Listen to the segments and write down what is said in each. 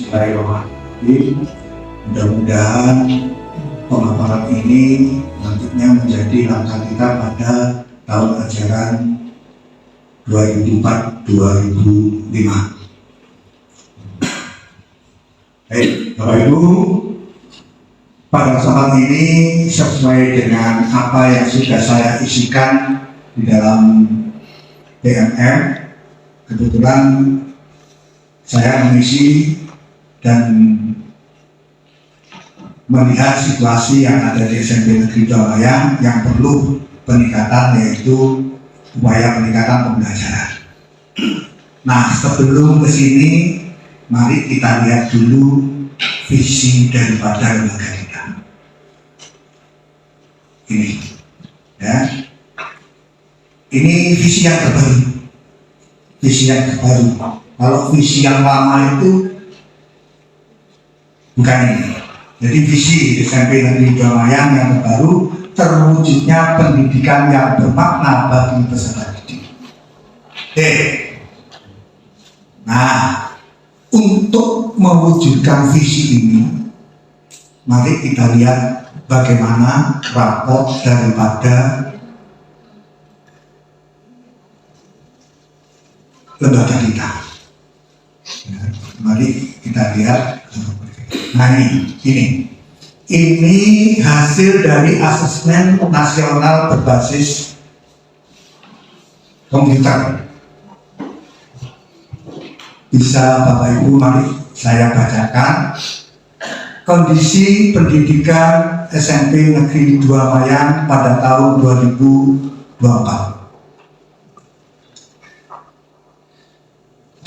Bismillahirrahmanirrahim. Mudah-mudahan pemaparan ini nantinya menjadi langkah kita pada tahun ajaran 2004-2005. Baik, Bapak Ibu, pada kesempatan ini sesuai dengan apa yang sudah saya isikan di dalam PMM, kebetulan saya mengisi dan melihat situasi yang ada di SMP Negeri Dua yang perlu peningkatan, yaitu upaya peningkatan pembelajaran. Nah, sebelum ke sini, mari kita lihat dulu visi daripada lembaga kita. Ini, ya. Ini visi yang terbaru. Visi yang terbaru. Kalau visi yang lama itu bukan ini. Jadi visi SMP Negeri Dua yang terbaru, terwujudnya pendidikan yang bermakna bagi peserta didik. Oke. Nah, untuk mewujudkan visi ini, mari kita lihat bagaimana raport daripada lembaga kita. Ya, mari kita lihat. Nah, ini hasil dari asesmen nasional berbasis komputer. Bisa Bapak Ibu, mari saya bacakan. Kondisi pendidikan SMP Negeri Dua Mayang pada tahun 2024.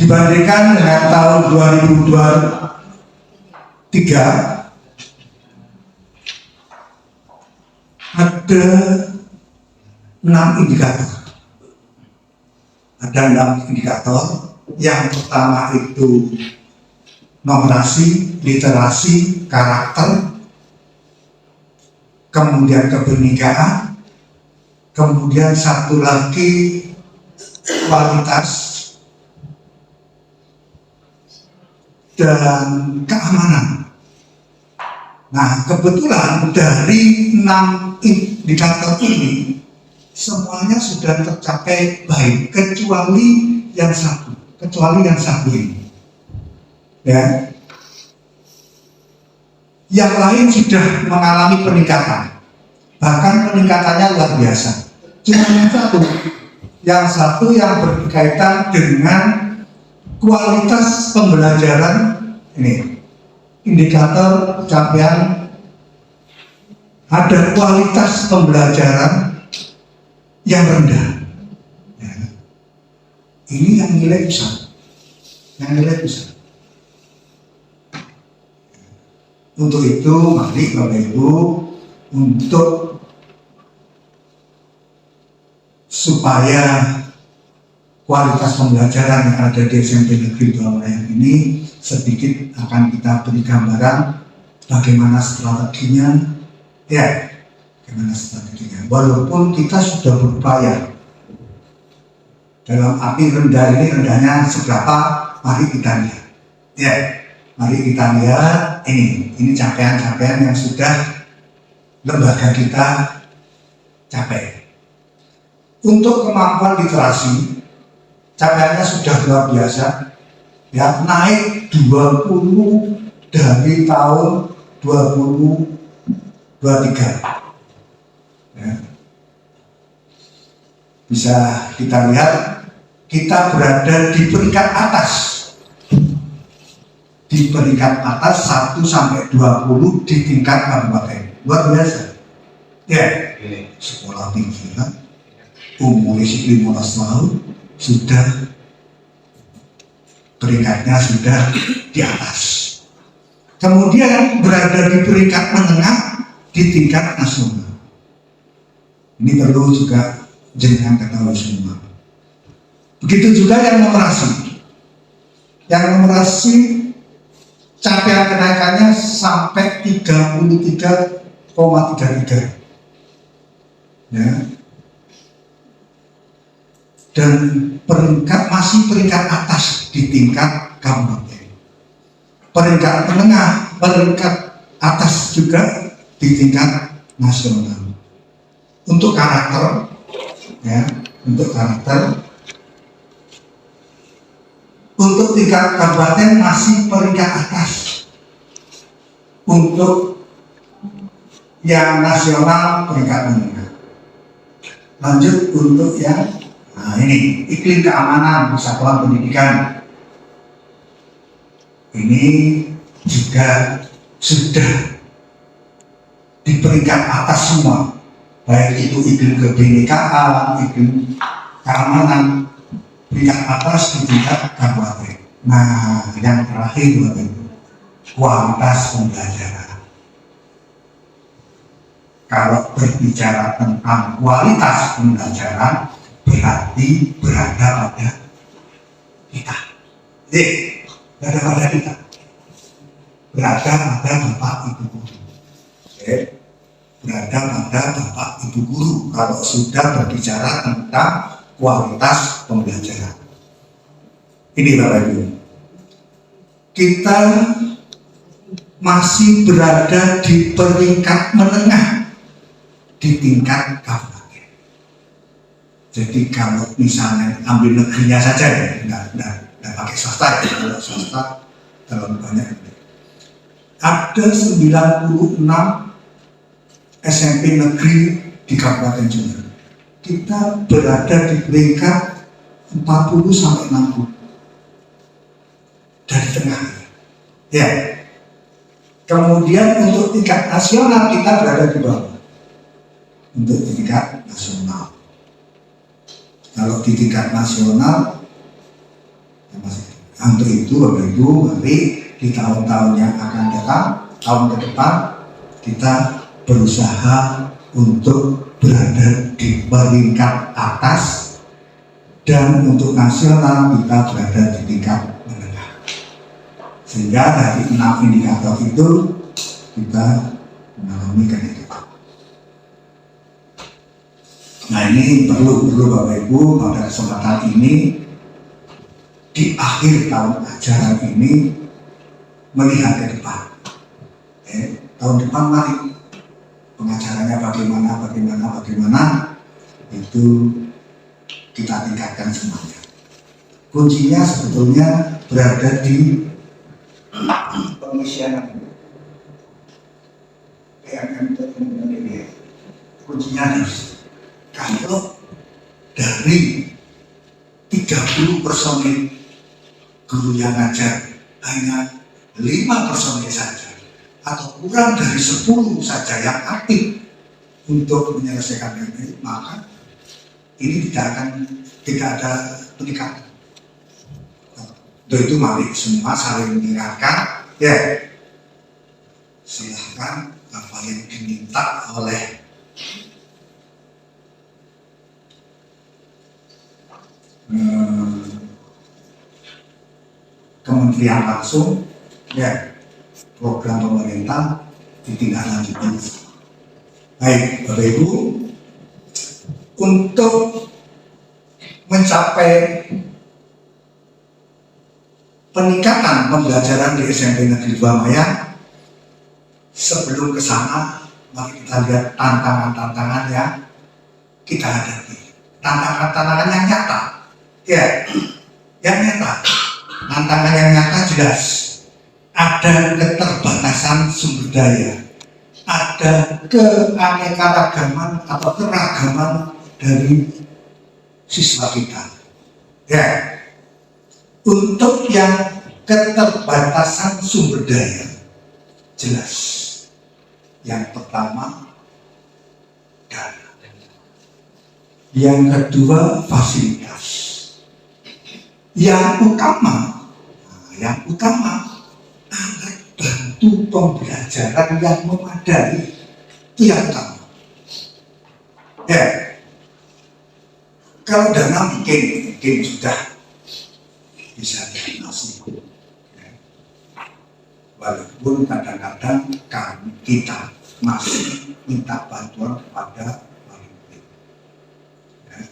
Dibandingkan dengan tahun 2023, ada 6 indikator. Ada 6 indikator. Yang pertama itu numerasi, literasi, karakter, kemudian kebenekaan, kemudian satu lagi kualitas dan keamanan. Nah, kebetulan dari 6 indikator ini semuanya sudah tercapai baik, kecuali yang satu ini. Ya. Yang lain sudah mengalami peningkatan, bahkan peningkatannya luar biasa. Cuma yang satu yang berkaitan dengan kualitas pembelajaran. Ini indikator capaian, ada kualitas pembelajaran yang rendah. Ya. Ini yang nilai besar, Untuk itu, mari Bapak Ibu, untuk supaya kualitas pembelajaran yang ada di SMP Negeri Dua Mayang ini sedikit akan kita beri gambaran bagaimana strateginya, ya, Walaupun kita sudah berupaya dalam arti rendah ini, rendahnya seberapa, mari kita lihat. Ya, mari kita lihat ini capaian-capaian yang sudah lembaga kita capai. Untuk kemampuan literasi, capaiannya sudah luar biasa, ya, naik 20 dari tahun 2023. Ya. Bisa kita lihat, kita berada di peringkat atas. Di peringkat atas 1 sampai 20 di tingkat kabupaten. Luar biasa. Ya, sekolah pinggiran, umur 15 tahun, sudah peringkatnya sudah di atas. Kemudian berada di peringkat menengah di tingkat nasional. Ini perlu juga jenengan ketahui semua. Begitu juga yang numerasi. Yang numerasi capaian kenaikannya sampai 33,33. Ya. Dan masih peringkat atas di tingkat kabupaten. peringkat menengah, peringkat atas juga di tingkat nasional. Untuk karakter, ya, untuk karakter, untuk tingkat kabupaten masih peringkat atas. Untuk yang nasional peringkat menengah. Lanjut untuk yang ini iklim keamanan persatuan pendidikan. Ini juga sudah di peringkat atas semua, baik itu iklim kebinekaan, iklim keamanan, peringkat atas di tingkat kabupaten. Nah, yang terakhir Bapak Ibu, kualitas pembelajaran. Kalau berbicara tentang kualitas pembelajaran, berarti berada pada kita. Berada pada kita. Berada pada Bapak Ibu Guru. Berada pada Bapak Ibu Guru kalau sudah berbicara tentang kualitas pembelajaran. Ini Bapak Ibu, kita masih berada di peringkat menengah di tingkat kabupaten. Jadi kalau misalnya ambil negerinya saja ya, nggak pakai swasta ya, kalau swasta terlalu banyak. Ada 96 SMP negeri di Kabupaten Jember. Kita berada di peringkat 40 sampai 60 dari tengah. Ya. Kemudian untuk tingkat nasional kita berada di bawah. Untuk tingkat nasional. Kalau di tingkat nasional, untuk itu Bapak Ibu, mari di tahun-tahun yang akan datang, tahun ke depan, kita berusaha untuk berada di peringkat atas, dan untuk nasional kita berada di tingkat menengah. Sehingga dari 6 indikator itu kita mengalami kenaikan. Nah, ini perlu Bapak Ibu pada kesempatan ini di akhir tahun ajaran ini melihat ke depan. Tahun depan mari pengajarannya bagaimana itu kita tingkatkan semuanya. Kuncinya sebetulnya berada di pengisian PMM ini. Kuncinya di kalau dari 30 personil guru yang ngajar hanya 5 personil saja atau kurang dari 10 saja yang aktif untuk menyelesaikan ini, maka ini tidak ada peningkatan. Untuk itu mari semua saling mengingatkan, ya silahkan apa yang diminta oleh kementerian langsung, ya program pemerintah ditindaklanjuti. Baik Bapak Ibu, untuk mencapai peningkatan pembelajaran di SMP Negeri 2 Mayan, sebelum ke sana mari kita lihat tantangan-tantangan yang kita hadapi. Tantangan-tantangan yang nyata, ya, yang nyata. Tantangan yang nyata jelas. Ada keterbatasan sumber daya, ada keanekaragaman atau keragaman dari siswa kita. Ya, untuk yang keterbatasan sumber daya, jelas. Yang pertama, dana. Yang kedua, fasilitas. Yang utama alat bantu pembelajaran yang memadai, itu yang utama. Ya, kalau dana mungkin sudah bisa diagnosis. Walaupun kadang-kadang kita masih minta bantuan kepada pemerintah. Ya.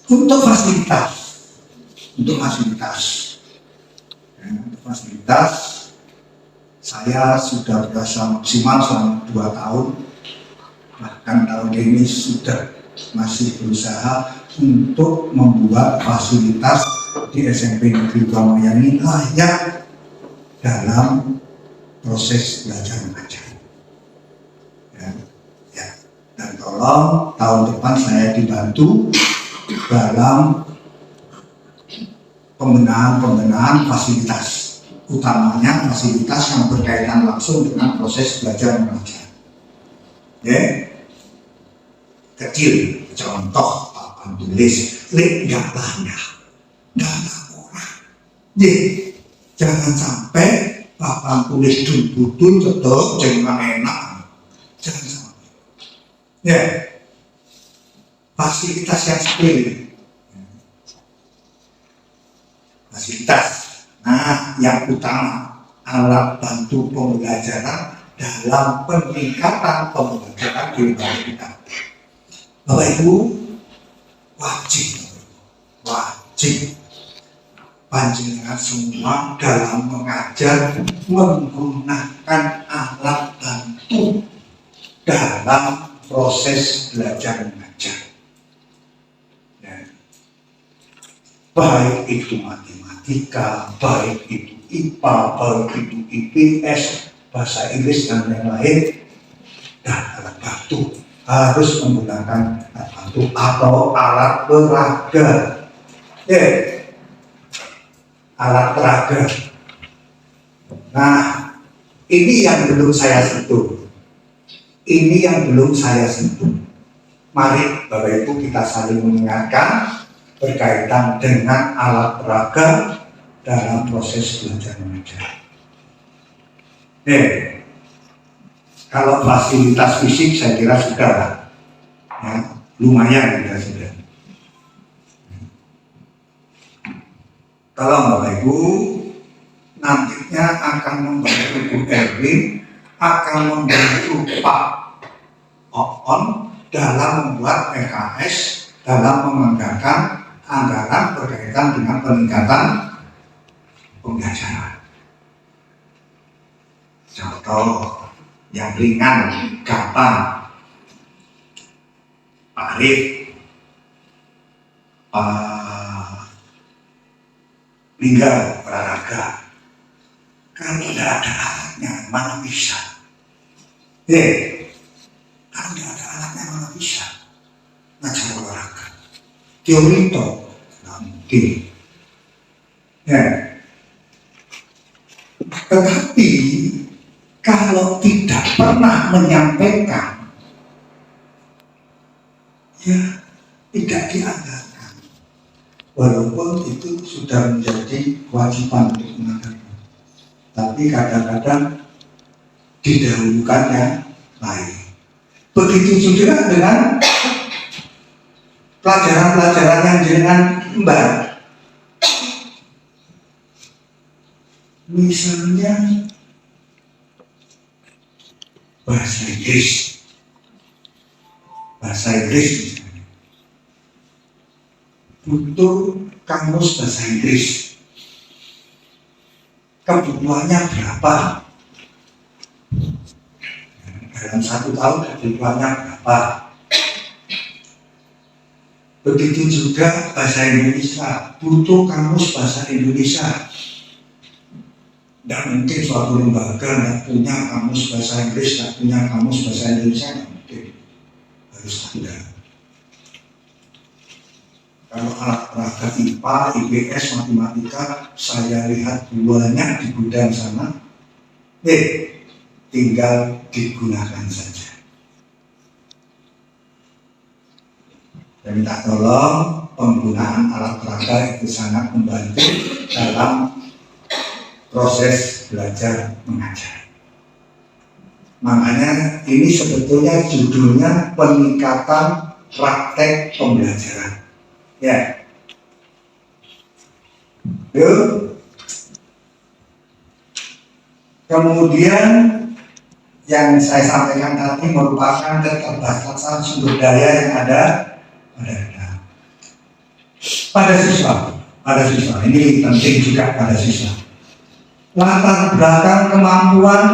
Untuk fasilitas, fasilitas. Saya sudah berasa maksimal selama 2 tahun, bahkan tahun ini sudah masih berusaha untuk membuat fasilitas di SMP Negeri Mayani layak dalam proses belajar mengajar. Ya. Dan tolong tahun depan saya dibantu dalam pembenahan fasilitas, utamanya fasilitas yang berkaitan langsung dengan proses belajar mengajar. Ya, kecil, contoh papan tulis, nggak banyak, nggak orang. Ya, jangan sampai papan tulis betul tetap jangan enak, jangan sampai. Ya, fasilitas yang sepele. Fasilitas. Nah, yang utama alat bantu pembelajaran dalam peningkatan pembelajaran di negara kita. Bapak Ibu, wajib panjenengan semua dalam mengajar menggunakan alat bantu dalam proses belajar mengajar. Baik itu matematika, baik itu IPA, baik itu IPS, bahasa Inggris dan lain-lain, dan alat bantu harus menggunakan alat bantu atau alat peraga. Alat peraga. Nah, ini yang belum saya sentuh. Mari Bapak Ibu kita saling mengingatkan berkaitan dengan alat peraga dalam proses belajar mengajar. Kalau fasilitas fisik saya kira sudah ya, lumayan sudah. Kalau Bapak Ibu nantinya akan membantu Bu Erwin, akan membantu Pak Oon dalam membuat PKS, dalam menganggarkan anggaran berkaitan dengan peningkatan pembelajaran. Contoh yang ringan, gampang, Pak Arif, Pak Lingga olahraga. Kalau tidak ada alatnya, mana bisa? Kalau tidak ada alatnya, mana bisa ngajar olahraga? Teori itu nanti. Tetapi kalau tidak pernah menyampaikan, ya tidak dianggarkan. Walaupun itu sudah menjadi kewajiban untuk menganggarkan, tapi kadang-kadang didahulukan yang lain. Begitu juga dengan pelajaran-pelajaran yang dengan Mbak. Misalnya bahasa Inggris misalnya. Butuh kamus bahasa Inggris. Kebutuhannya berapa? Dalam 1 tahun kebutuhannya berapa? Begitu juga bahasa Indonesia, butuh kamus bahasa Indonesia. Dan mungkin suatu lembaga yang punya kamus bahasa Inggris, yang punya kamus bahasa Indonesia, tidak mungkin, harus ada. Kalau alat peraga IPA, IPS, matematika, saya lihat banyak di gudang sana, tinggal digunakan saja. Dan minta tolong penggunaan alat peraga itu sangat membantu dalam proses belajar mengajar. Makanya ini sebetulnya judulnya peningkatan praktek pembelajaran. Ya. Yuk. Kemudian yang saya sampaikan tadi merupakan keterbatasan sumber daya yang ada pada siswa. Ini penting juga pada siswa. latar belakang kemampuan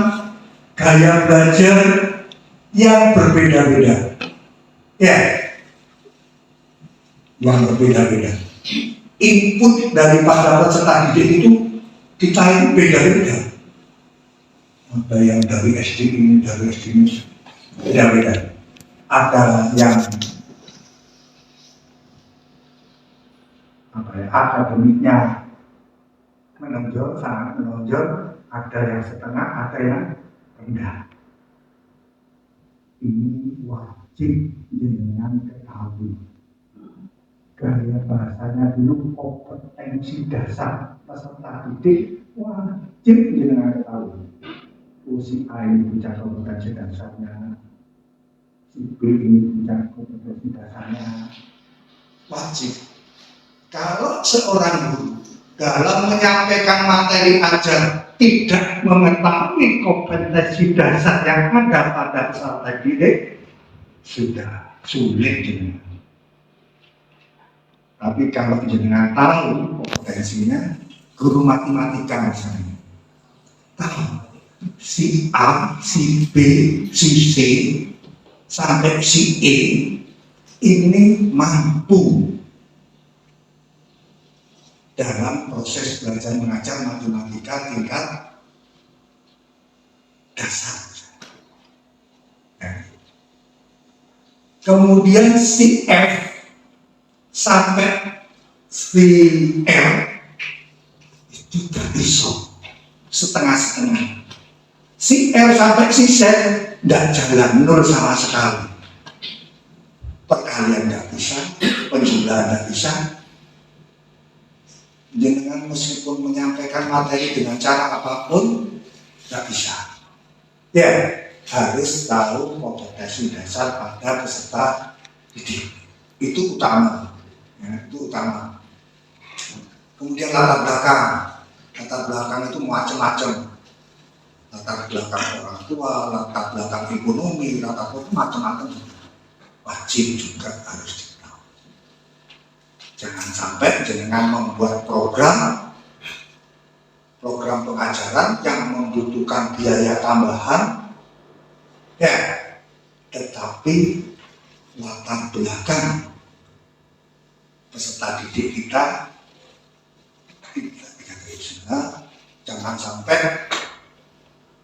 gaya belajar yang berbeda-beda. Ya, yang berbeda-beda. Input daripada peserta didik itu kita yang beda-beda. Ada yang dari SD ini, dari SD ini, beda-beda. Ada yang akademiknya menonjol, sangat menonjol, ada yang setengah, ada yang rendah. Ini wajib dengan ketahui. Gaya bahasanya dulu kompetensi dasar peserta didik wajib dengan ketahui. Si A ini bicara kompetensi dasarnya, si B ini bicara kompetensi dasarnya, wajib. Kalau seorang guru dalam menyampaikan materi ajar tidak mengetahui kompetensi dasar yang ada pada peserta didik, sudah sulit jenengan. Tapi kalau jenengan tahu kompetensinya, guru matematika misalnya, tahu si A, si B, si C sampai si E ini mampu dalam proses belajar mengajar matematika tingkat dasar. Kemudian si F sampai si L itu tidak bisa, setengah-setengah. Si L sampai si Z tidak jalan, nol sama sekali. Perkalian tidak bisa, penjumlahan tidak bisa. Jenengan meskipun menyampaikan materi dengan cara apapun tidak bisa. Ya, harus tahu kompetensi dasar pada peserta didik. Itu utama. Ya, itu utama. Kemudian latar belakang. Latar belakang itu macam-macam. Latar belakang orang tua, latar belakang ekonomi, latar belakang macam-macam. Wajib juga harus ditahu. Jangan sampai jenengan membuat program pengajaran yang membutuhkan biaya tambahan, ya, tetapi latar belakang peserta didik kita tidak bisa. Jangan sampai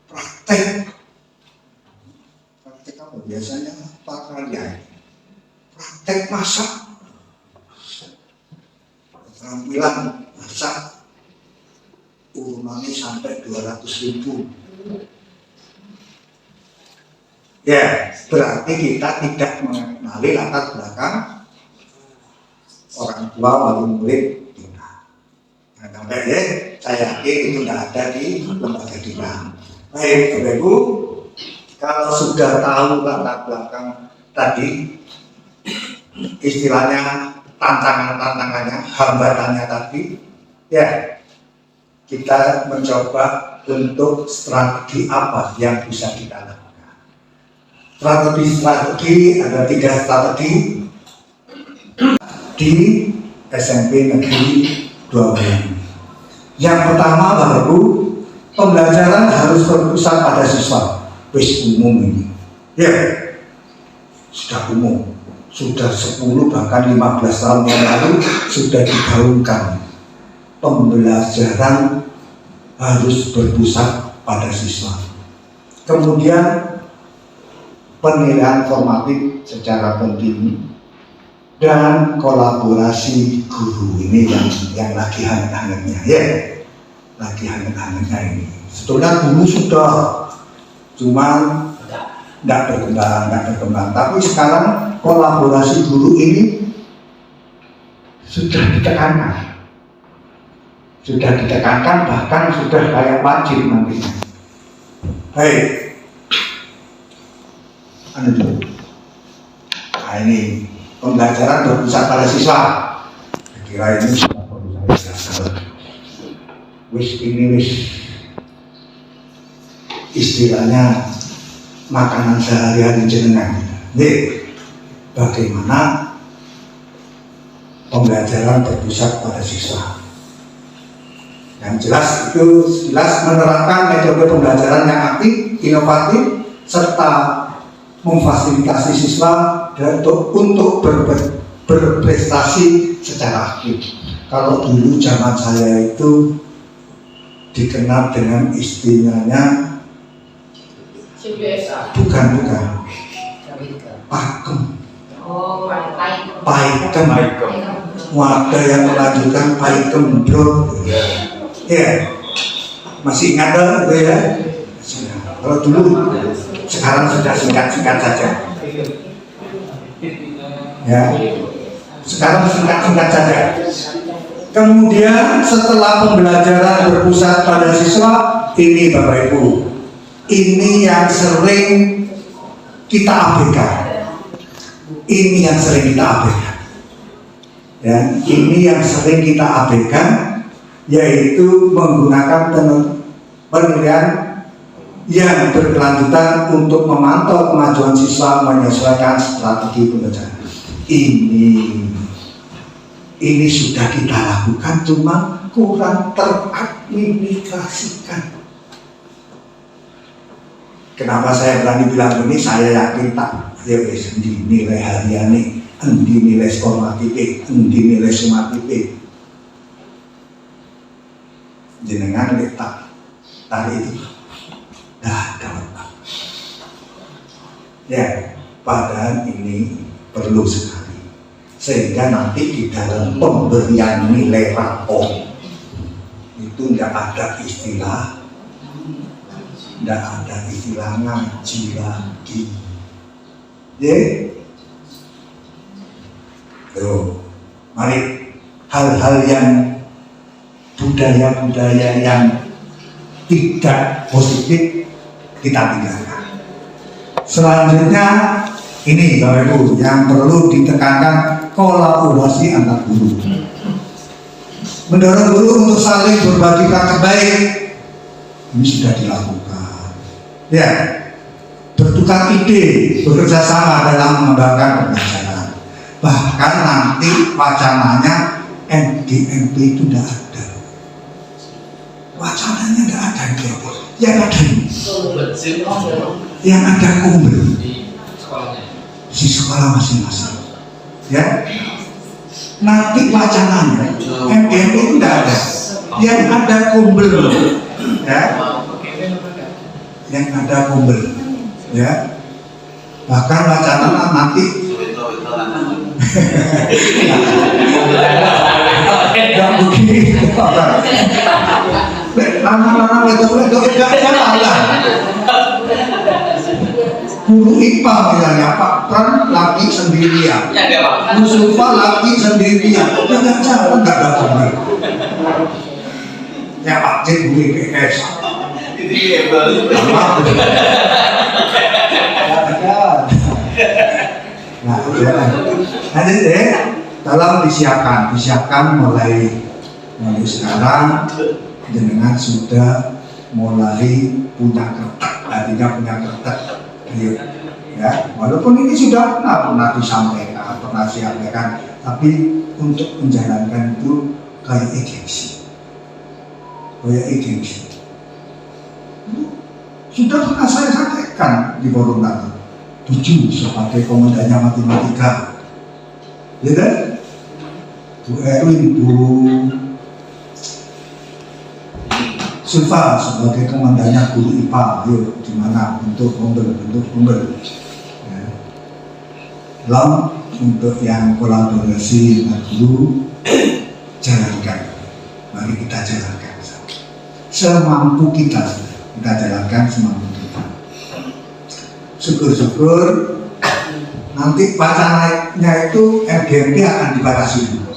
praktek apa biasanya prakarya, praktek masak, keterampilan masak urunannya sampai 200.000. Ya, berarti kita tidak mengenali latar belakang orang tua wali murid kita. Nah, sampai ya, saya yakin itu tidak ada di lembaga kita. Baik, Bapak Ibu, kalau sudah tahu latar belakang tadi, istilahnya tantangannya, hambatannya tadi, ya, kita mencoba untuk strategi apa yang bisa kita lakukan. Strategi ada 3 strategi di SMP Negeri 12. Yang pertama, Bapak Ibu, pembelajaran harus berpusat pada siswa. Wis umum ini, ya, sudah umum, sudah 10 bahkan 15 tahun yang lalu sudah digaungkan. Pembelajaran harus berpusat pada siswa. Kemudian penilaian formatif secara kontinu dan kolaborasi guru ini yang lagi hangat-hangatnya, ya, lagi hangat-hangatnya ini. Sebetulnya dulu sudah, cuman tidak berkembang. Tapi sekarang kolaborasi guru ini sudah ditekankan, bahkan sudah kayak wajib nantinya. Baik, nah ini pembelajaran berpusat pada siswa. Saya kira ini sudah perlu saya jelaskan. Wis istilahnya makanan sehari-hari jenengan. Nih, bagaimana pembelajaran berpusat pada siswa? Yang jelas itu jelas menerapkan metode pembelajaran yang aktif, inovatif, serta memfasilitasi siswa untuk berprestasi secara aktif. Kalau dulu zaman saya itu dikenal dengan istilahnya bukan pakem. Oh, Paikem. Wadah yang melanjutkan paikem bro. Ya, masih ingat itu ya? Kalau dulu, sekarang sudah singkat-singkat saja. Ya, sekarang singkat-singkat saja. Kemudian setelah pembelajaran berpusat pada siswa, ini Bapak Ibu, ini yang sering kita abaikan. Ini yang sering kita abaikan. Ya, ini yang sering kita abaikan, yaitu menggunakan penilaian yang berkelanjutan untuk memantau kemajuan siswa menyesuaikan strategi pembelajaran. Ini sudah kita lakukan, cuma kurang teradministrasikan. Kenapa saya berani bilang ini? Saya yakin tak ya wis nilai harian endi nilai formatif, endi nilai sumatif. Jenengan letak tadi itu dah dapat. Ya, padahal ini perlu sekali. Sehingga nanti di dalam pemberian nilai rapor itu tidak ada istilah ngaji lagi. Ya, tuh, mari hal-hal yang budaya-budaya yang tidak positif kita tinggalkan. Selanjutnya ini Bapak Ibu yang perlu ditekankan, kolaborasi antar guru. Mendorong guru untuk saling berbagi praktek baik. Ini sudah dilakukan. Ya, bertukar ide, bekerja sama dalam mengembangkan pembelajaran. Bahkan nanti wacananya NDMP itu tidak ada. Wacananya tidak ada NDMP. Yang ada ini. Yang ada kumpul di sekolah masing-masing. Ya. Nanti wacananya NDMP itu tidak ada. Yang ada kumpul. Ya. Yang ada kumpul. Ya. Bahkan wacana nanti yang begini lama-lama itu enggak salah. Guru IPA misalnya Pak Pran lagi sendirian, Bu Sulfa lagi sendirian, enggak jalan, enggak ada benar. Ya Pak Cik Bu IPS nah, nanti deh dalam disiapkan mulai sekarang dengan sudah mulai punya kertas, artinya punya kertas, ya. Walaupun ini sudah pernah disampaikan, tapi untuk menjalankan itu kayak agensi. Sudah pernah saya sampaikan di forum tadi. 7 sebagai komandannya matematika, ya kan? Bu Erwin, Bu Sulfa sebagai komandannya guru IPA, yuk gimana untuk kumpul. Ya. Lalu untuk yang kolaborasi dengan guru, jalankan, mari kita jalankan semampu kita jalankan semampu kita. Syukur-syukur nanti wacananya itu RGMP akan dibatasi dulu.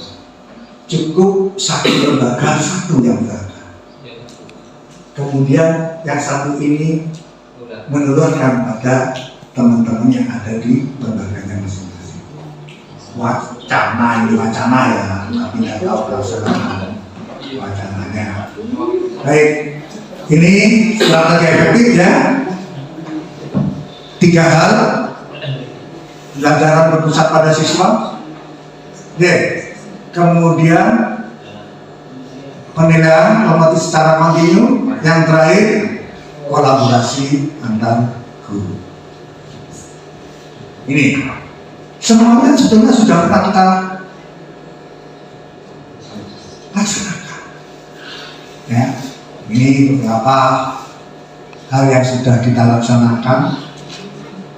Cukup satu lembaga, satu yang berada. Kemudian yang satu ini menelurkan pada teman-teman yang ada di lembaganya masing-masing. Wacana ya, tapi tidak tahu pelaksanaan wacananya. Baik, ini strategi efektif ya. 3 hal: pembelajaran berpusat pada siswa, kemudian penilaian formatif secara kontinu. Yang terakhir, kolaborasi antar guru. Ini semuanya sebetulnya sudah pernah kita laksanakan. Ya, ini beberapa hal yang sudah kita laksanakan.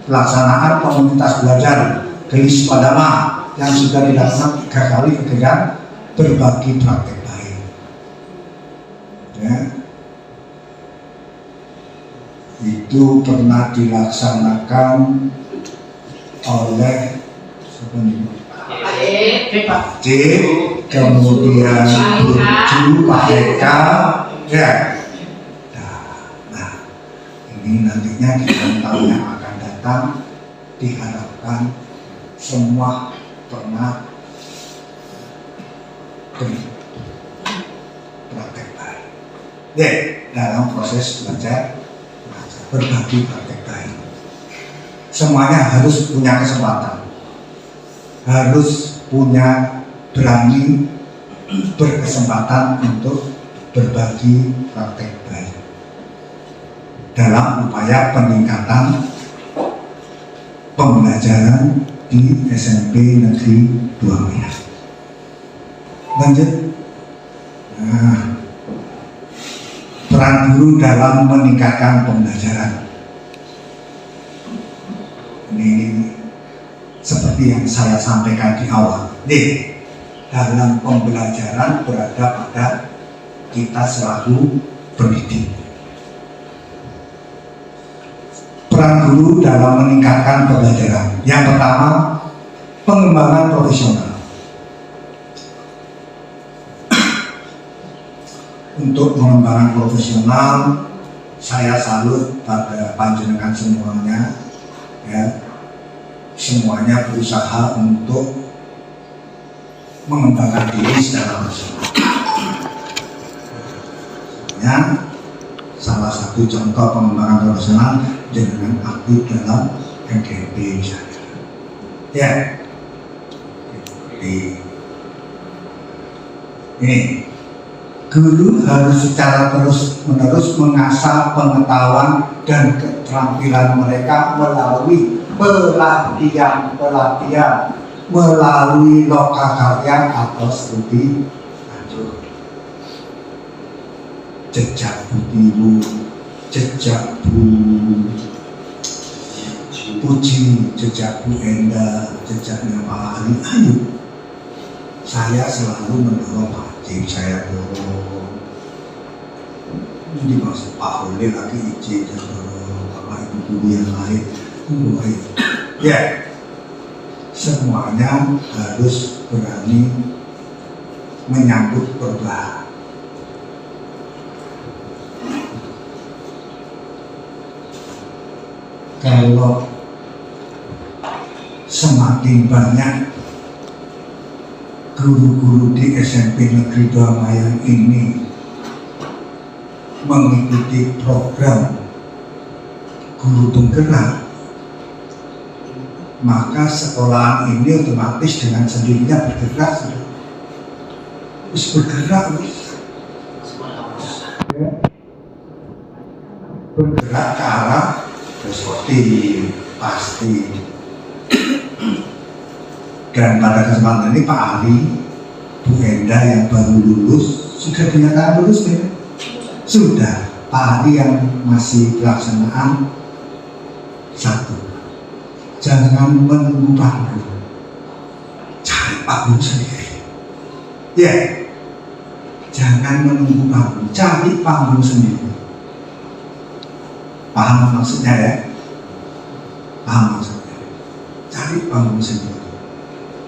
Pelaksanaan komunitas belajar Gelis Padama yang sudah dilaksanakan 3 kali kegiatan berbagi praktek baik. Ya. Itu pernah dilaksanakan oleh Pak C, kemudian Burju, Pak Eka, ya. Nah, ini nantinya di tahun yang akan datang diharapkan semua pernah praktek baik. Ya, dalam proses belajar berbagi praktek baik. Semuanya harus punya kesempatan, harus punya berani berkesempatan untuk berbagi praktek baik dalam upaya peningkatan pembelajaran di SMP Negeri 2 Mayan. Lanjut. Nah, peran guru dalam meningkatkan pembelajaran. Ini seperti yang saya sampaikan di awal. Dalam pembelajaran berada pada kita selalu pendidik. Peran guru dalam meningkatkan pembelajaran. Yang pertama, pengembangan profesional. Untuk pengembangan profesional, saya salut pada panjenengan semuanya. Ya, semuanya berusaha untuk mengembangkan diri secara profesional. Ya, salah satu contoh pengembangan profesional dengan aktif dalam MGP misalnya. Ya, ini guru harus secara terus-menerus mengasah pengetahuan dan keterampilan mereka melalui pelatihan, melalui lokakarya atau studi lanjut. Jejak Bu jejak Bu Puji, jejak Bu Enda, jejaknya Pak Ali. Ayo, saya selalu mendorong Pak Cik, saya dorong. Ini maksud Pak Holil lagi izin dan dorong Bapak Ibu guru yang lain. Ya, semuanya harus berani menyambut perubahan. Kalau semakin banyak guru-guru di SMP Negeri 2 Mayan ini mengikuti program guru penggerak, maka sekolahan ini otomatis dengan sendirinya bergerak, bergerak ke arah seperti pasti. Dan pada kesempatan ini Pak Ali, Bu Enda yang baru lulus sudah dinyatakan lulus ya? Sudah. Pak Ali yang masih pelaksanaan 1, jangan menunggu panggung, cari panggung sendiri. Ya, jangan menunggu panggung, cari panggung sendiri. Paham maksudnya ya? Paham maksudnya. Cari panggung sendiri.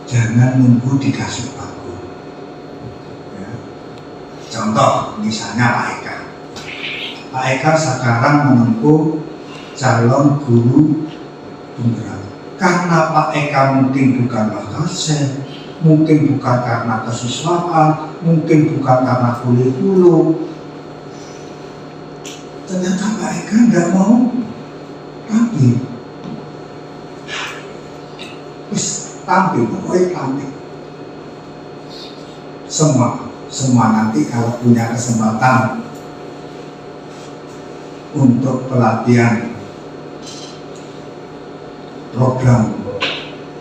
Jangan nunggu dikasih panggung. Ya. Contoh, misalnya Pak Eka. Pak Eka sekarang menempuh calon guru penggerak. Karena Pak Eka mungkin bukan Wakasek, mungkin bukan karena kesiswaan, mungkin bukan karena kurikulum. Ternyata Pak Eka nggak mau tampil. Tampil, pokoknya tampil. semua nanti kalau punya kesempatan untuk pelatihan program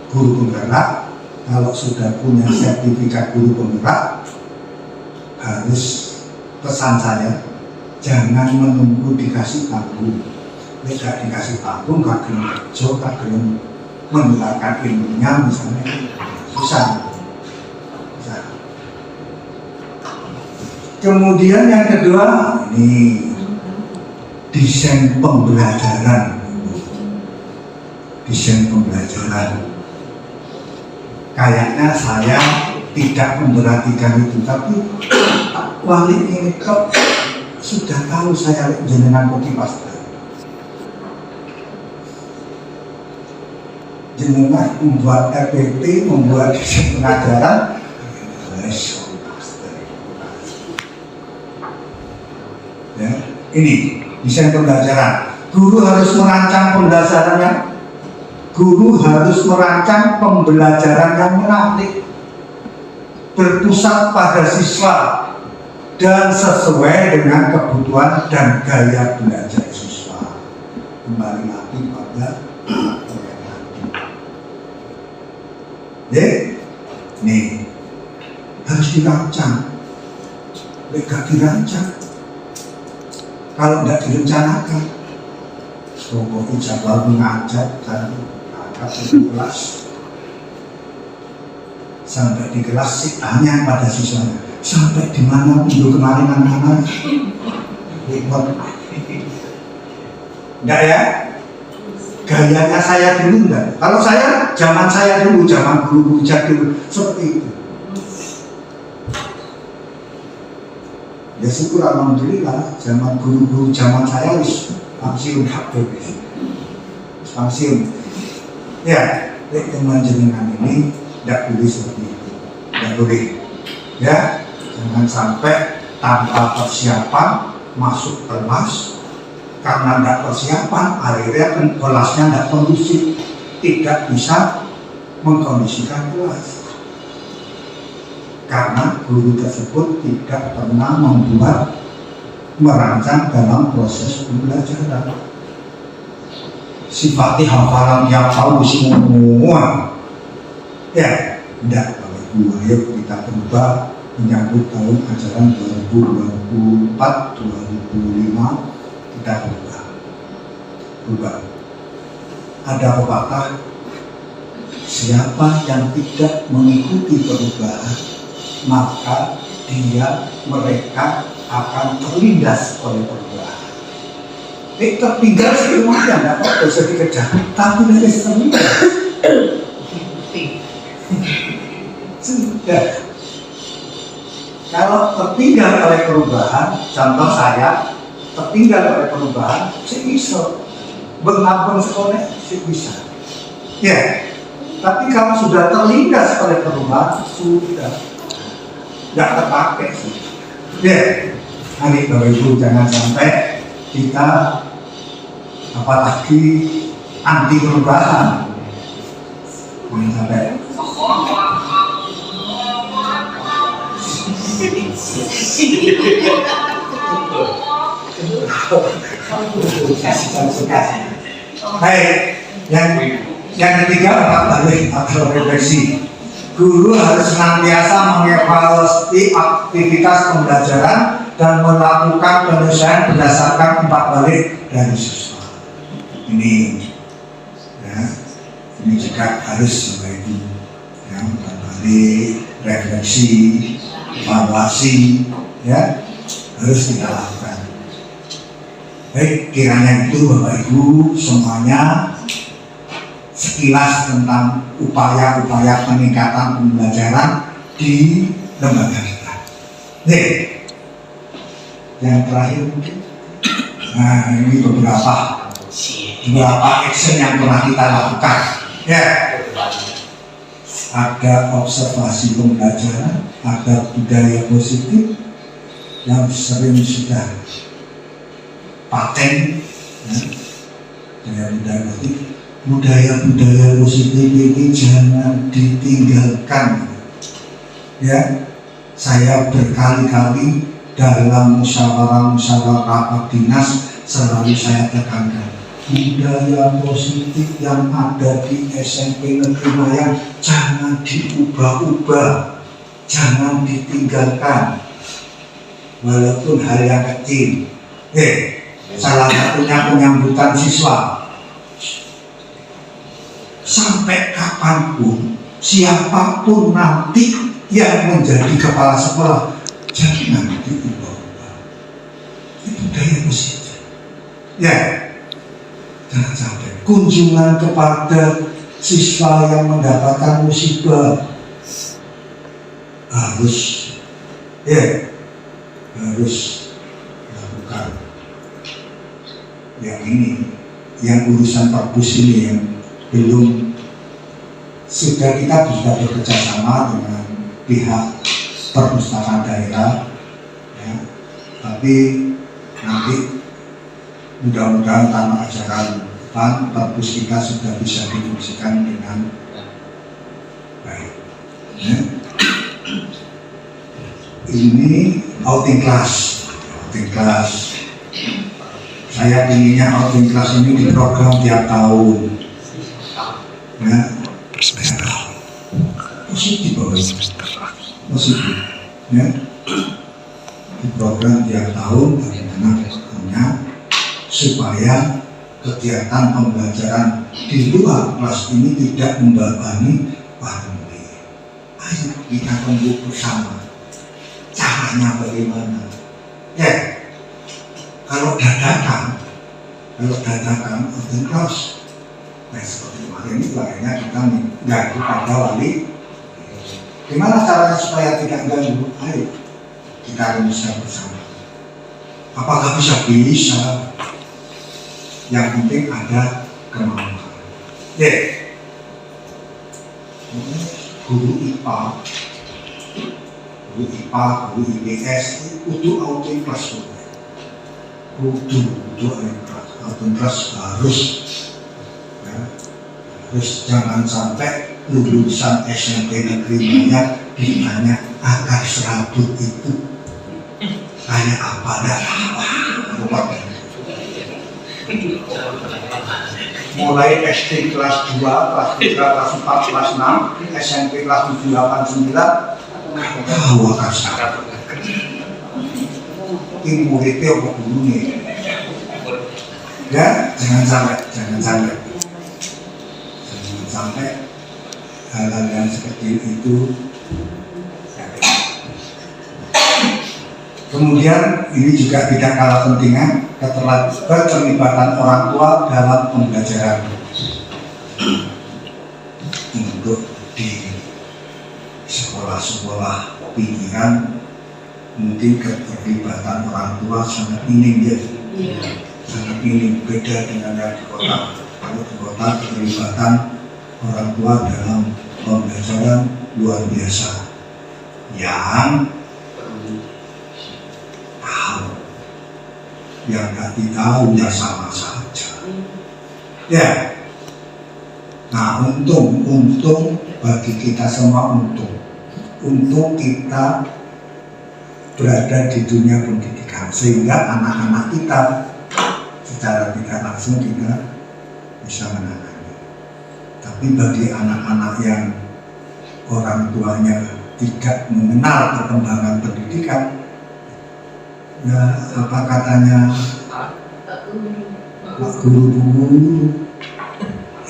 guru penggerak, kalau sudah punya sertifikat guru penggerak, harus, pesan saya, jangan menunggu dikasih panggung. Tidak dikasih panggung, gak gelem kerja, gak gelem menularkan ilmunya, misalnya susah. Kemudian yang kedua, ini desain pembelajaran. Desain pembelajaran. Kayaknya saya tidak memperhatikan itu, tapi wali ini kok sudah tahu saya jenengan kopi pasta. Jenengan membuat RPT, membuat desain pengajaran, ya, ini desain pembelajaran. Guru harus merancang pembelajarannya. Guru harus merancang pembelajaran yang menarik, berpusat pada siswa dan sesuai dengan kebutuhan dan gaya belajar siswa. Kembali lagi pada nih harus dirancang. Tidak dirancang, kalau tidak direncanakan, pokoknya jadwal mengajar dan di kelas, sampai di kelas sih tanya pada siswanya, sampai di mana minggu kemarin anak-anak repot. Enggak ya? Gayanya saya dulu enggak. Kalau saya, zaman saya dulu, zaman guru jadul seperti itu. Ya syukur alhamdulillah, zaman guru-guru zaman saya wis pensiun habis. Pensiun. Ya, teman jenengan ini tidak boleh seperti itu, tidak boleh. Ya, jangan sampai tanpa persiapan masuk kelas, karena tidak persiapan akhirnya kelasnya tidak kondusif, tidak bisa mengkondisikan kelas. Karena guru tersebut tidak pernah merancang dalam proses pembelajaran. Sifatnya hafalan yang tahu semua. Ya, tidak. Bapak Ibu, ayo kita berubah menyambut tahun ajaran 2024-2025, kita berubah. Ada pepatah, siapa yang tidak mengikuti perubahan, maka mereka akan terlindas oleh perubahan. Tertinggal semuanya, tidak apa-apa, bisa dikejar, tapi nanti terlindas. Sudah. Kalau tertinggal oleh perubahan, contoh saya tertinggal oleh perubahan, saya bisa mengabang sekolah, saya bisa. Ya, tapi kalau sudah terlindas oleh perubahan, sudah tidak terpakai sih. Ya, hari Bapak Ibu jangan sampai kita apalagi anti perubahan. Jangan sampai. Baik, yang ketiga Pak balik atau refleksi. Guru harus senantiasa mengevaluasi aktivitas pembelajaran dan melakukan penyesuaian berdasarkan umpan balik dari siswa. Ini, ya, ini juga harus Bapak Ibu, ya, umpan balik, refleksi, evaluasi, ya, harus kita lakukan. Baik, kiranya itu Bapak Ibu semuanya sekilas tentang upaya-upaya peningkatan pembelajaran di lembaga kita. Nih, yang terakhir mungkin, nah ini beberapa action yang pernah kita lakukan. Ya, ada observasi pembelajaran, ada budaya positif yang sering sudah paten, ya, budaya positif ini jangan ditinggalkan, ya, Saya berkali-kali dalam musyawarah-musyawarah rapat dinas selalu saya tekankan, budaya positif yang ada di SMP Negeri Mayang jangan diubah-ubah, jangan ditinggalkan, walaupun hal yang kecil. Salah satunya penyambutan siswa. Sampai kapanpun, siapapun nanti yang menjadi kepala sekolah, jangan diubah-ubah. Itu budaya positif. Ya, jangan sampai kunjungan kepada siswa yang mendapatkan musibah harus lakukan yang ini, yang urusan perpus ini yang belum sudah kita bekerja sama dengan pihak perpustakaan daerah, ya. Tapi nanti mudah-mudahan tanpa ajaran depan perpus kita sudah bisa difungsikan dengan baik. Ya. Ini outing class. Saya inginnya outing class ini diprogram tiap tahun. Ya. Positif, ya. Diprogram tiap tahun bagaimana programnya supaya kegiatan pembelajaran di luar kelas ini tidak membebani pandemi. Ayo kita tunggu bersama. Caranya bagaimana? Ya, kalau dadakan outing class, seperti kemarin itu akhirnya kita mengganggu pada wali. Gimana caranya supaya tidak ganggu? Ayo kita rumuskan bersama. Apakah bisa? Yang penting ada kemampuan. Guru IPA, guru IPS itu outing class. Outing class harus jangan sampai lulusan SMP Negeri Mayang ditanya akar serabut itu kayak apa mulai SD kelas 2, kelas 3, kelas 4, kelas 6, SMP kelas 7, 8, 9 tahu akar serabut. Ini muridnya apa dulu nih? Ya, jangan sampai hal-hal yang seperti itu. Kemudian ini juga tidak kalah pentingnya keterlibatan orang tua dalam pembelajaran. Untuk di sekolah-sekolah pinggiran mungkin keterlibatan orang tua sangat minim ya. Sangat minim, beda dengan yang di kota. Kalau di kota keterlibatan orang tua dalam pembelajaran luar biasa. Yang tahu, yang nggak tahu ya sama saja. Ya. Nah, untung bagi kita semua untung kita berada di dunia pendidikan sehingga anak-anak kita secara tidak langsung kita bisa menangani. Tapi bagi anak-anak yang orang tuanya tidak mengenal perkembangan pendidikan, ya apa katanya Pak Guru,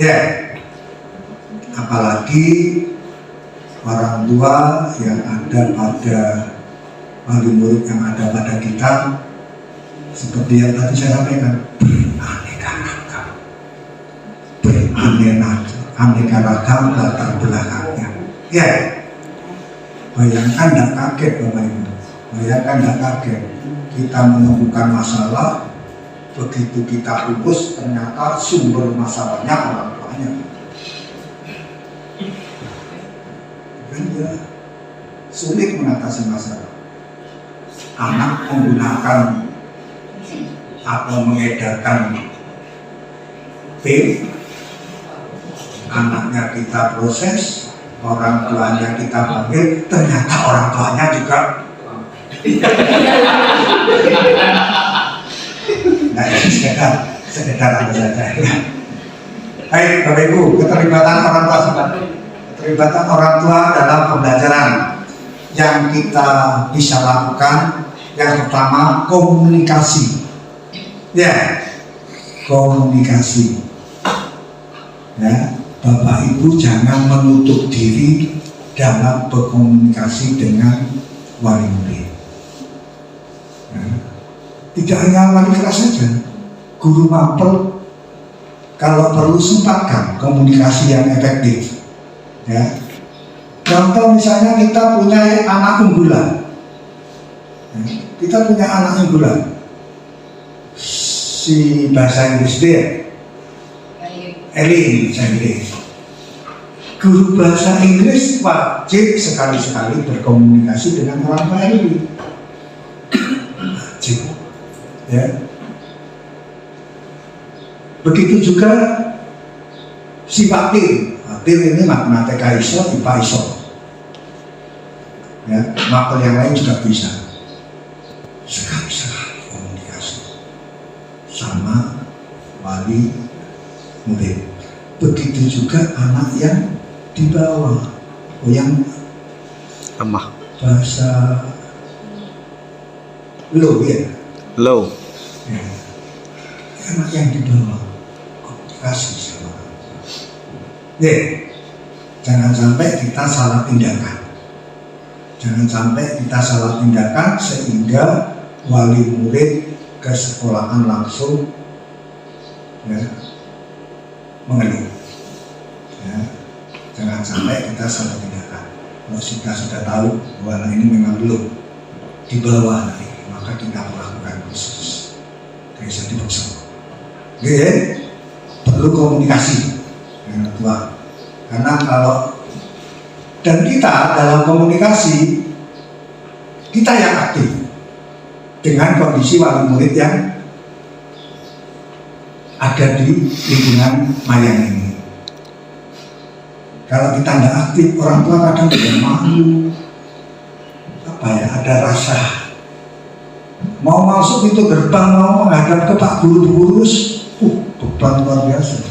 ya apalagi orang tua yang ada pada wali murid yang ada pada kita, seperti yang tadi saya sampaikan, beraneka ragam latar belakangnya. Ya, bayangkan tidak kaget Bapak Ibu, bayangkan tidak kaget kita menemukan masalah, begitu kita urus ternyata sumber masalahnya orang tuanya. Dan ya sulit mengatasi masalah. Anak menggunakan atau mengedarkan pil, anaknya kita proses, orang tuanya kita panggil, ternyata orang tuanya juga nah itu sekedar apa saja ya. Baik Bapak Ibu, keterlibatan orang tua dalam pembelajaran yang kita bisa lakukan, yang pertama komunikasi ya, komunikasi ya. Bapak Ibu jangan menutup diri dalam berkomunikasi dengan wali murid ya. Tidak hanya wali kelas saja, guru mapel kalau perlu sempatkan komunikasi yang efektif ya. Contoh misalnya kita punya anak unggulan ya. Kita punya anak unggulan si bahasa Inggris dia Elin bahasa Inggris. Guru bahasa Inggris wajib sekali-sekali berkomunikasi dengan orang tua Elin, wajib ya. Begitu juga si Fatir ini matematika iso, IPA iso ya, mapel yang lain juga bisa. Sekali-sekali komunikasi sama wali murid. Begitu juga anak yang di bawah, yang lemah, bahasa low ya, low ya. Anak yang di bawah komunikasi sama ya. Jangan sampai kita salah tindakan, jangan sampai kita salah tindakan sehingga wali murid ke sekolahan langsung ya, mengeluh ya. Jangan sampai kita salah tindakan. Kalau kita sudah tahu bahwa ini memang belum di bawah nanti, maka kita melakukan khusus kayak jadi bersama. Oke, perlu komunikasi dengan orang tua. Karena kalau dan kita dalam komunikasi kita yang aktif dengan kondisi wali murid yang ada di lingkungan mayang ini. Kalau kita nggak aktif, orang tua kadang juga malu, apa ya, ada rasa mau masuk itu gerbang, mau menghadap ke Pak Guru lurus, beban luar biasa.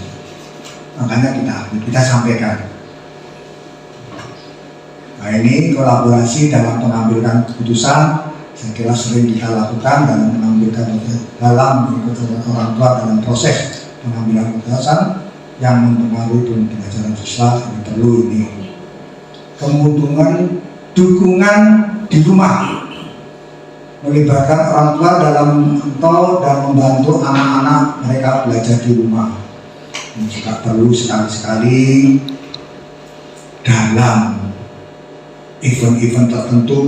Makanya kita aktif, kita sampaikan. Nah ini kolaborasi dalam pengambilan keputusan, saya kira sering kita lakukan dalam mengambilkan dalam ikut orang tua dalam proses pengambilan keputusan yang mempengaruhi pembelajaran siswa. Ini perlu ini kemudian dukungan di rumah, melibatkan orang tua dalam mengontrol dan membantu anak-anak mereka belajar di rumah. Ini juga perlu sekali-sekali dalam event-event tertentu,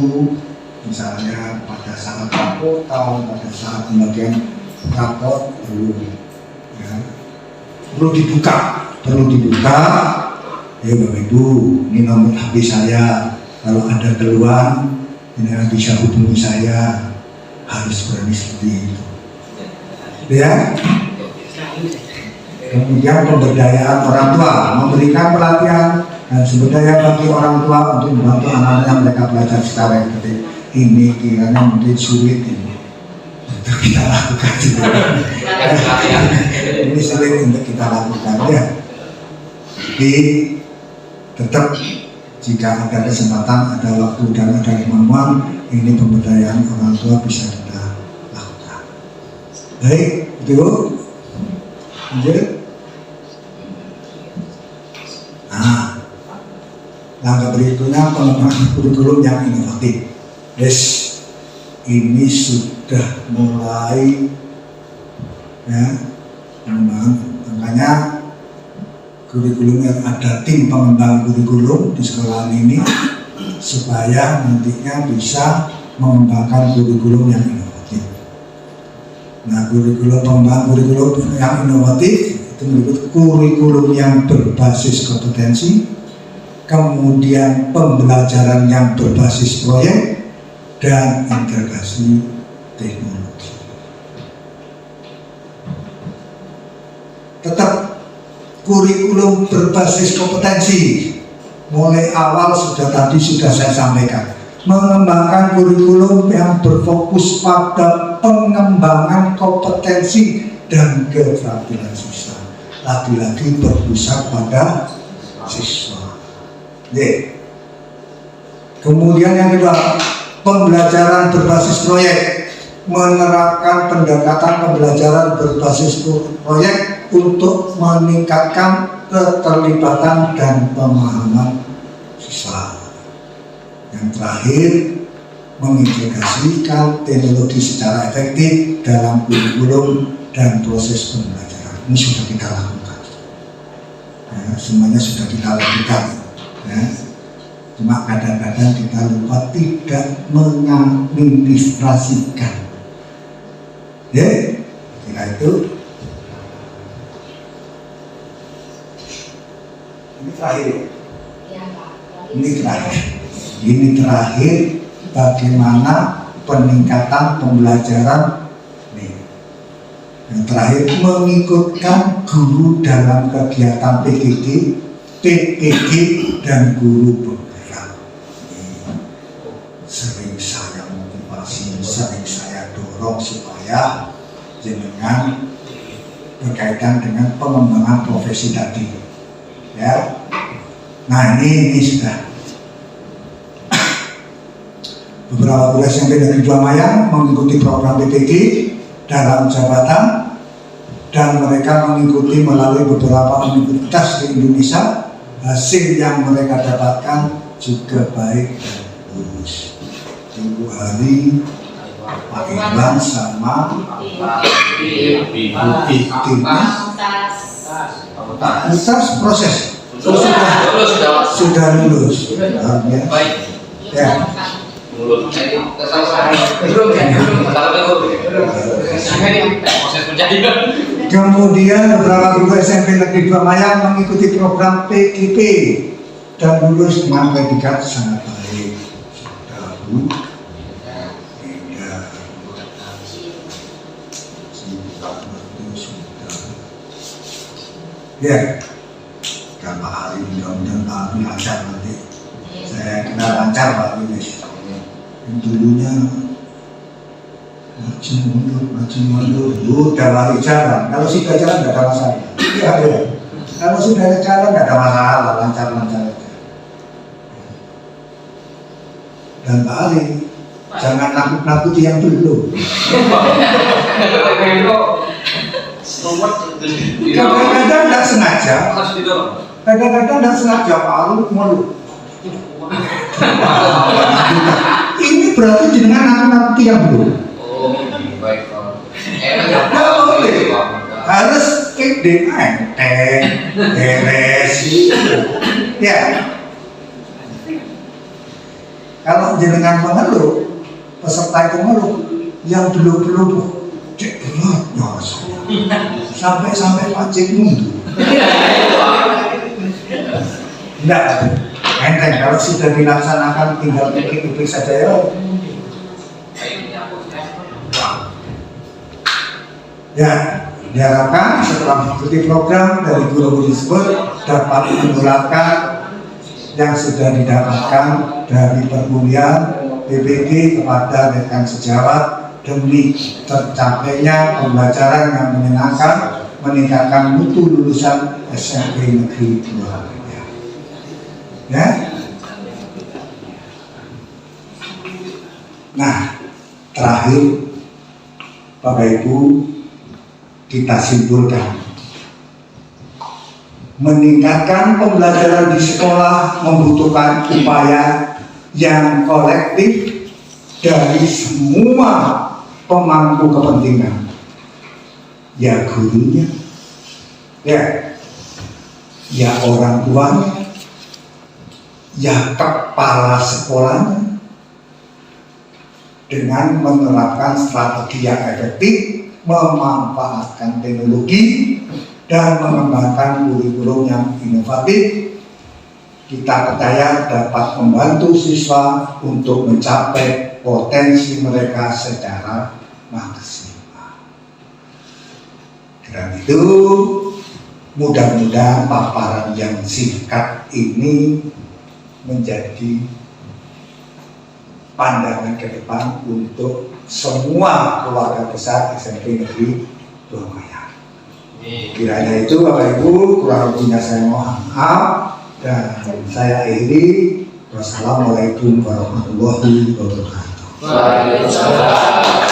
misalnya pada saat rapotan, pada saat pembagian rapot perlu ya, perlu dibuka ya Bapak Ibu, ini nomor HP saya, kalau ada keluhan ini bisa hubungi saya, harus berani seperti itu ya. Kemudian pemberdayaan orang tua, memberikan pelatihan dan sumber daya bagi orang tua untuk membantu anak-anaknya mereka belajar secara efektif. Ini kiranya mungkin sulit ini untuk kita lakukan juga. Ini sulit untuk kita lakukan ya. Jadi tetap jika ada kesempatan, ada waktu dan ada kemampuan, ini pemberdayaan orang tua bisa kita lakukan. Baik, itu lanjut. Nah, langkah berikutnya pengembangan kurikulum yang inovatif. Yes, ini sudah mulai ya, makanya kurikulum yang ada tim pengembang kurikulum di sekolah ini supaya nantinya bisa mengembangkan kurikulum yang inovatif. Nah, pengembangan kurikulum yang inovatif itu meliputi kurikulum yang berbasis kompetensi, kemudian pembelajaran yang berbasis proyek, dan integrasi teknologi. Tetap kurikulum berbasis kompetensi mulai awal tadi sudah saya sampaikan, mengembangkan kurikulum yang berfokus pada pengembangan kompetensi dan keterampilan siswa, lagi-lagi berpusat pada siswa. Kemudian yang kedua, pembelajaran berbasis proyek, menerapkan pendekatan pembelajaran berbasis proyek untuk meningkatkan keterlibatan dan pemahaman siswa. Yang terakhir, mengintegrasikan teknologi secara efektif dalam kurikulum dan proses pembelajaran. Ini sudah kita lakukan, ya, semuanya sudah kita lakukan, ya. Cuma kadang-kadang kita lupa tidak mengadministrasikan, ya. Kira itu. Ini terakhir. Ini terakhir bagaimana peningkatan pembelajaran. Yang terakhir, mengikutkan guru dalam kegiatan PGG, dan guru bergerak. Sering saya motivasi, sering saya dorong supaya jenengan berkaitan dengan pengembangan profesi tadi. Ya, nah ini sudah. Beberapa guru SMP Negeri 2 Mayang mengikuti program PPG dalam jabatan, dan mereka mengikuti melalui beberapa universitas di Indonesia. Hasil yang mereka dapatkan juga baik dan lulus. Ibu Hari, Pak Iwan sama Atas proses sudah lulus. Ya. Kemudian beberapa guru SMP Negeri 2 Mayang mengikuti program PGP dan lulus dengan predikat sangat baik. Sudah Bu, ya, berapa hari mudah-mudahan Pak Abi lancar nanti. Saya kena lancar Pak Abi. Yang dulunya maju mundur, udah lari jalan. Kalau sudah jalan nggak ada masalah. Iya, ya. Kalau sudah jalan nggak ada masalah, lancar-lancar aja. Dan Pak Ali, jangan nakut-nakuti yang belum. Kadang-kadang tidak sengaja, Pak Ali malu. Ini berarti jenengan nakut-nakuti yang belum. Baik, Nggak boleh. Harus enteng, beres. Ya. Kalau jenengan mengeluh, peserta itu mengeluh, yang belum cek beratnya sampai pacik mundur. Enggak, enteng. Kalau sudah dilaksanakan tinggal pikir-pikir saja ya. Ya, diharapkan setelah mengikuti program dari guru-guru tersebut dapat menularkan yang sudah didapatkan dari perkuliahan PPG kepada rekan sejawat demi tercapainya pembelajaran yang menyenangkan, meningkatkan mutu lulusan SMP Negeri 2 Mayang. Ya. Nah, terakhir Bapak Ibu, kita simpulkan, meningkatkan pembelajaran di sekolah membutuhkan upaya yang kolektif dari semua pemangku kepentingan, ya gurunya, ya orang tuanya, ya kepala sekolahnya, dengan menerapkan strategi yang efektif, memanfaatkan teknologi, dan mengembangkan kurikulum yang inovatif. Kita percaya dapat membantu siswa untuk mencapai potensi mereka secara maksimal. Dan itu mudah-mudahan paparan yang singkat ini menjadi pandangan ke depan untuk semua keluarga besar SMP Negeri Tuamaya. Kiranya itu Bapak Ibu, kurang lebihnya saya mohon maaf dan saya akhiri. Wassalamualaikum warahmatullahi wabarakatuh. Waalaikumsalam.